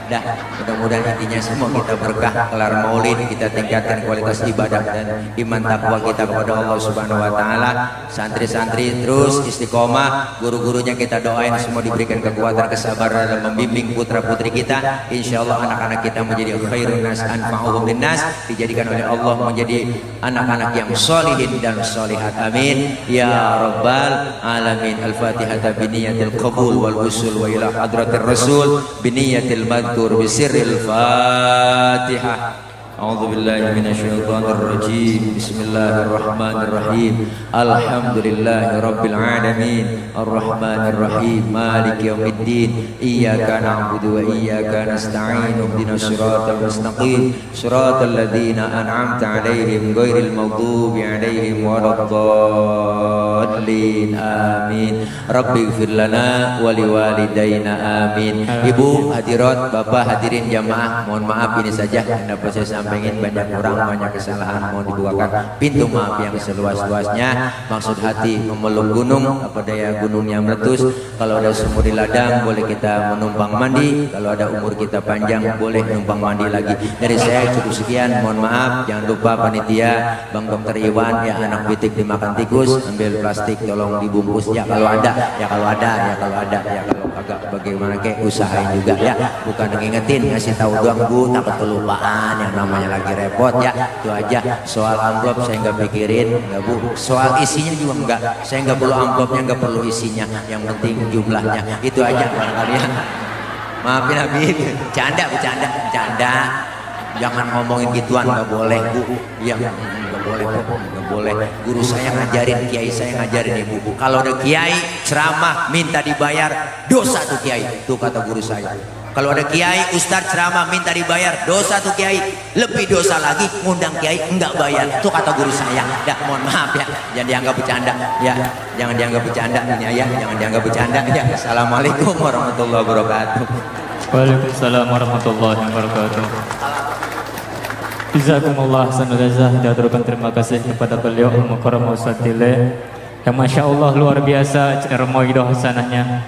dah. Mudah-mudahan intinya semua kita berkah, kelar maulid kita tingkatkan kualitas ibadah dan iman takwa kita kepada Allah Subhanahu wa taala. Santri-santri terus istiqomah, guru-gurunya kita doain semua diberikan kekuatan, kesabaran dalam membimbing putra-putri kita. Insya Allah anak-anak kita menjadi khairun nas anfa'uhum linnas, dijadikan oleh Allah menjadi anak-anak yang solihin dan solihat. Amin ya rabbal alamin. Al-Fatihah biniyatil qabul wal usul wa ila hadratir rasul biniyatil madkur bisirril Fatihah. A'udzu billahi minasyaitonir rajim. Bismillahirrahmanirrahim. Alhamdulillahi rabbil alamin. Arrahmanir rahim. Maliki yaumiddin. Iyyaka na'budu wa iyyaka nasta'in. Ihdinas siratal mustaqim. Siratal ladzina an'amta 'alaihim ghairil maghdubi 'alaihim waladdallin. Amin. Rabbighfir lana wa liwalidayna. Amin. Ibu hadirat, Bapak hadirin jamaah, mohon maaf ini saja yang dapat saya pengen banyak kurang, banyak kesalahan, mohon dibukakan pintu maaf yang seluas-luasnya. Maksud hati memeluk gunung, apa daya gunungnya meletus. Kalau ada sumur di ladang boleh kita menumpang mandi, kalau ada umur kita panjang boleh numpang mandi lagi. Dari saya cukup sekian, mohon maaf. Jangan lupa panitia, Bang Dokter Iwan ya, anak pitik dimakan tikus, ambil plastik tolong dibungkus ya kalau ada. agak bagaimana kayak usahain juga ya, bukan ngingetin, ngasih tahu doang Bu, takut kelupaan, yang namanya lagi repot ya. Itu aja. Soal amplop saya nggak pikirin, nggak Bu. Soal isinya juga enggak, saya nggak perlu amplopnya, nggak perlu isinya, yang penting jumlahnya. Itu aja barangkali ya. Maafin Habib, bercanda. Jangan ngomongin gituan, nggak boleh Bu. Iya, nggak boleh, nggak boleh. Guru saya ngajarin, kiai saya ngajarin Ibu. Kalau ada kiai ceramah minta dibayar, dosa tuh kiai. Tuh kata guru saya. Kalau ada kiai ustadz ceramah minta dibayar, dosa tuh kiai. Lebih dosa lagi ngundang kiai enggak bayar. Tuh kata guru saya. Ya, mohon maaf ya, jangan dianggap bercanda. Ya, jangan dianggap bercanda ini ya, jangan dianggap bercanda. Ya, assalamualaikum warahmatullahi wabarakatuh. Waalaikumsalam warahmatullahi wabarakatuh. Jazakumullah ahsanul jazaa. Kita aturkan terima kasih kepada beliau Al-Mukarram Ustadz Tile yang Masya Allah luar biasa cermoidoh hasanahnya.